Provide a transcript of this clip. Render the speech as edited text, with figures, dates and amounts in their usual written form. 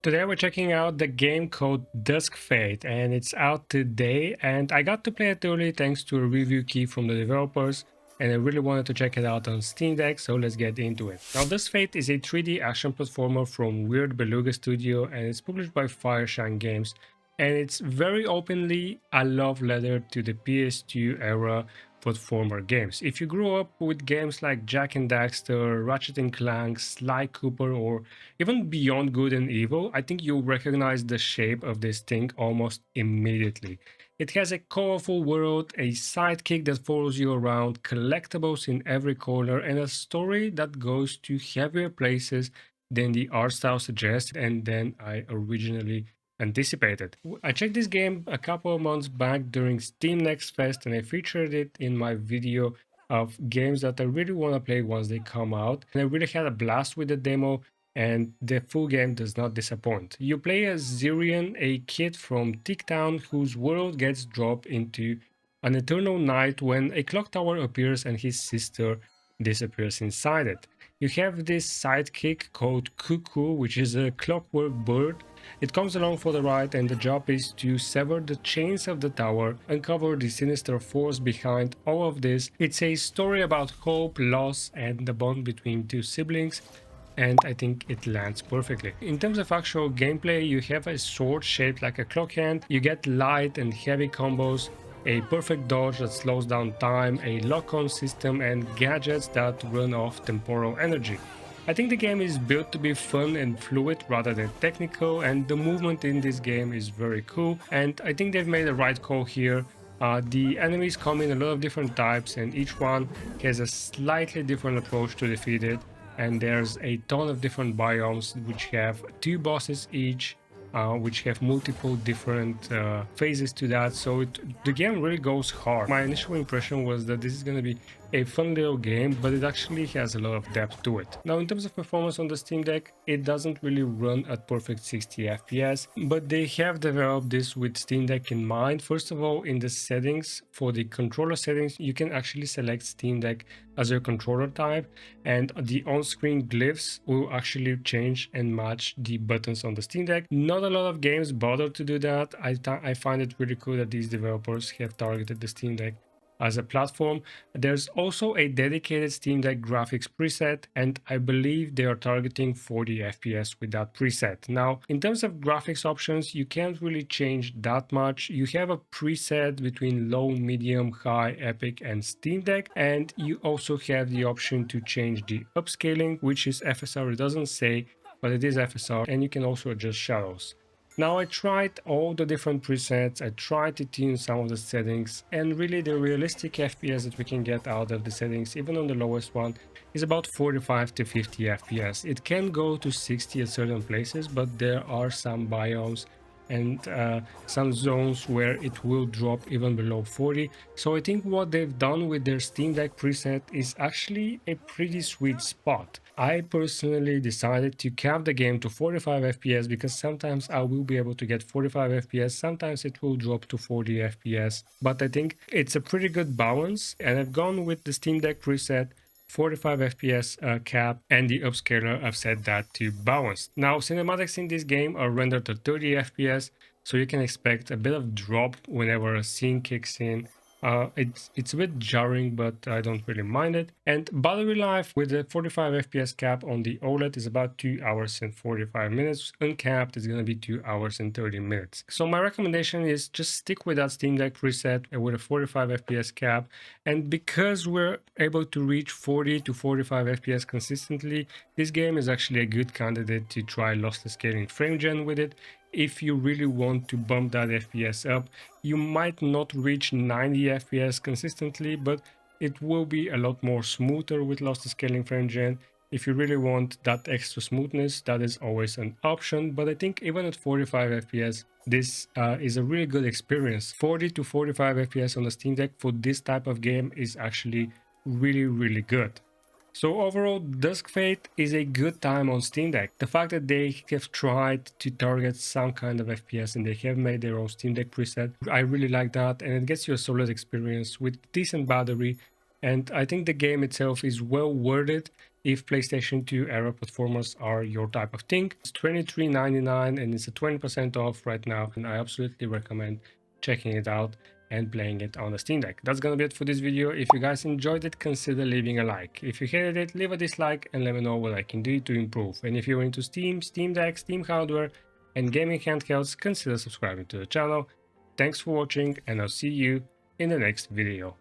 Today we're checking out the game called Duskfade and it's out today, and I got to play it early thanks to a review key from the developers, and I really wanted to check it out on Steam Deck, so let's get into it. Now Duskfade is a 3D action platformer from Weird Beluga Studio and it's published by Fireshine Games, and it's very openly a love letter to the PS2 era platformer games. If you grew up with games like Jak and Daxter, Ratchet and Clank, Sly Cooper, or even Beyond Good and Evil, I think you'll recognize the shape of this thing almost immediately. It has a colorful world, a sidekick that follows you around, collectibles in every corner, and a story that goes to heavier places than the art style suggests and than I originally anticipated. I checked this game a couple of months back during Steam Next Fest and I featured it in my video of games that I really want to play once they come out. And I really had a blast with the demo, and the full game does not disappoint. You play as Zirian, a kid from Ticktown whose world gets dropped into an eternal night when a clock tower appears and his sister disappears inside it. You have this sidekick called Cuckoo, which is a clockwork bird. It comes along for the ride, and the job is to sever the chains of the tower, uncover the sinister force behind all of this. It's a story about hope, loss, and the bond between two siblings, and I think it lands perfectly. In terms of actual gameplay, you have a sword shaped like a clock hand, you get light and heavy combos, a perfect dodge that slows down time, a lock-on system, and gadgets that run off temporal energy. I think the game is built to be fun and fluid rather than technical, and the movement in this game is very cool, and I think they've made the right call here. The enemies come in a lot of different types, and each one has a slightly different approach to defeat it, and there's a ton of different biomes which have two bosses each, which have multiple different phases to that, so the game really goes hard. My initial impression was that this is going to be a fun little game, but it actually has a lot of depth to it. Now, in terms of performance on the Steam Deck, it doesn't really run at perfect 60 FPS, but they have developed this with Steam Deck in mind. First of all, in the settings, for the controller settings, you can actually select Steam Deck as your controller type, and the on-screen glyphs will actually change and match the buttons on the Steam Deck. Not a lot of games bother to do that. I find it really cool that these developers have targeted the Steam Deck as a platform. There's also a dedicated Steam Deck graphics preset, and I believe they are targeting 40 FPS with that preset. Now, in terms of graphics options, you can't really change that much. You have a preset between low, medium, high, epic, and Steam Deck, and you also have the option to change the upscaling, which is FSR. It doesn't say, but it is FSR, and you can also adjust shadows. Now, I tried all the different presets, I tried to tune some of the settings, and really the realistic FPS that we can get out of the settings, even on the lowest one, is about 45 to 50 FPS. It can go to 60 at certain places, but there are some biomes and some zones where it will drop even below 40. So I think what they've done with their Steam Deck preset is actually a pretty sweet spot. I personally decided to cap the game to 45 FPS because sometimes I will be able to get 45 FPS, sometimes it will drop to 40 FPS, but I think it's a pretty good balance, and I've gone with the Steam Deck preset, 45 FPS cap, and the upscaler, I've set that to balanced. Now, cinematics in this game are rendered at 30 FPS, so you can expect a bit of drop whenever a scene kicks in. It's a bit jarring, but I don't really mind it. And battery life with the 45 FPS cap on the OLED is about 2 hours and 45 minutes. Uncapped is going to be 2 hours and 30 minutes. So my recommendation is just stick with that Steam Deck preset with a 45 FPS cap. And because we're able to reach 40 to 45 FPS consistently, this game is actually a good candidate to try lossless scaling frame gen with it. If you really want to bump that FPS up, you might not reach 90 FPS consistently, but it will be a lot more smoother with lossless scaling frame gen. If you really want that extra smoothness, that is always an option, but I think even at 45 FPS, this is a really good experience. 40 to 45 FPS on the Steam Deck for this type of game is actually really good. So overall, Duskfade is a good time on Steam Deck. The fact that they have tried to target some kind of FPS and they have made their own Steam Deck preset, I really like that, and it gets you a solid experience with decent battery, and I think the game itself is well worded. if PlayStation 2 era platformers are your type of thing. It's $23.99 and it's a 20% off right now, and I absolutely recommend checking it out and playing it on the Steam Deck. That's gonna be it for this video. If you guys enjoyed it, consider leaving a like. If you hated it, leave a dislike and let me know what I can do to improve. And if you're into Steam, Steam Deck, Steam hardware, and gaming handhelds, consider subscribing to the channel. Thanks for watching, and I'll see you in the next video.